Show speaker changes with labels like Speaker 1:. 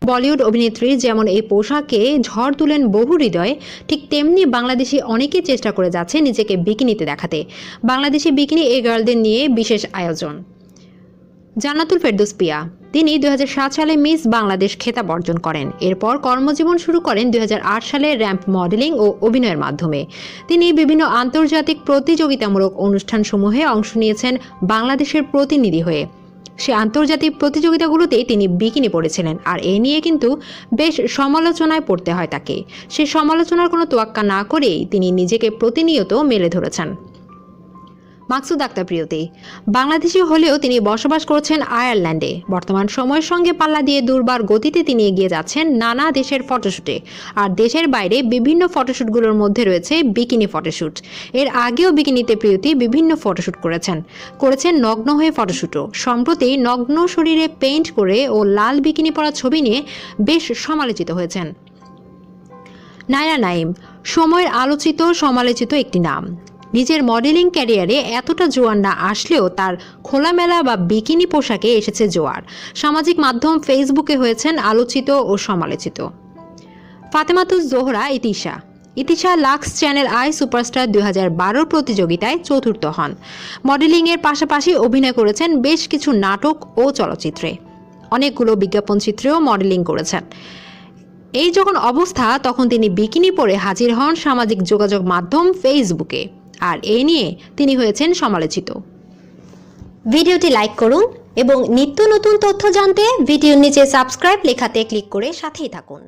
Speaker 1: বলিউড অভিনেত্রীর যেমন এই পোশাকে ঝড় তুলেন বহু হৃদয়ে, ঠিক তেমনি বাংলাদেশি অনেকেই চেষ্টা করে যাচ্ছে নিজেকে বিকিনিতে দেখাতে। বাংলাদেশি বিকিনি এই গার্লদের নিয়ে বিশেষ আয়োজন। জান্নাতুল ফেরদৌস পিয়া, তিনি 2007 সালে মিস বাংলাদেশ খেতাব অর্জন করেন। এরপর কর্মজীবন শুরু করেন 2008 সালে র্যাম্প মডেলিং ও অভিনয়ের মাধ্যমে। তিনি বিভিন্ন আন্তর্জাতিক প্রতিযোগিতামূলক অনুষ্ঠানসমূহে অংশ নিয়েছেন বাংলাদেশের প্রতিনিধি হয়ে। সে আন্তর্জাতিক প্রতিযোগিতাগুলোতেই তিনি বিকিনি পরেছিলেন, আর এ নিয়ে কিন্তু বেশ সমালোচনায় পড়তে হয় তাকে। সে সমালোচনার কোনো তোয়াক্কা না করেই তিনি নিজেকে প্রতিনিয়ত মেলে ধরেছেন। মাকসুদ আক্তার প্রিয়তি, বাংলাদেশি হলেও তিনি বসবাস করছেন আয়ারল্যান্ডে। বর্তমান সময়ের সঙ্গে পাল্লা দিয়ে দুর্বার গতিতে তিনি এগিয়ে যাচ্ছেন নানা দেশের ফটোশ্যুটে। আর দেশের বাইরে বিভিন্ন ফটোশ্যুটগুলোর মধ্যে রয়েছে বিকিনি ফটোশ্যুট। এর আগেও বিকিনিতে প্রিয়তি বিভিন্ন ফটোশ্যুট করেছেন নগ্ন হয়ে ফটোশ্যুটও। সম্প্রতি নগ্ন শরীরে পেইন্ট করে ও লাল বিকিনি পরা ছবি নিয়ে বেশ সমালোচিত হয়েছেন। নায়রা নাইম, সময়ের আলোচিত সমালোচিত একটি নাম। নিজের মডেলিং ক্যারিয়ারে এতটা জোয়ার না আসলেও তার খোলামেলা বা বিকিনি পোশাকে এসেছে জোয়ার। সামাজিক মাধ্যম ফেসবুকে হয়েছেন আলোচিত ও সমালোচিত। Fatematuz Zohra Itisha Lux Channel I superstar 2012 প্রতিযোগিতায় চতুর্থ হন। মডেলিংয়ের পাশাপাশি অভিনয় করেছেন বেশ কিছু নাটক ও চলচ্চিত্রে। অনেকগুলো বিজ্ঞাপন চিত্রেও মডেলিং করেছেন। এই যখন অবস্থা, তখন তিনি বিকিনি পরে হাজির হন সামাজিক যোগাযোগ মাধ্যম ফেসবুকে, আর এ নিয়ে তিনি হয়েছেন সমালোচিত।
Speaker 2: ভিডিওটি লাইক করুন এবং নিত্য নতুন তথ্য জানতে ভিডিওর নিচে সাবস্ক্রাইব লেখাতে ক্লিক করে সাথেই থাকুন।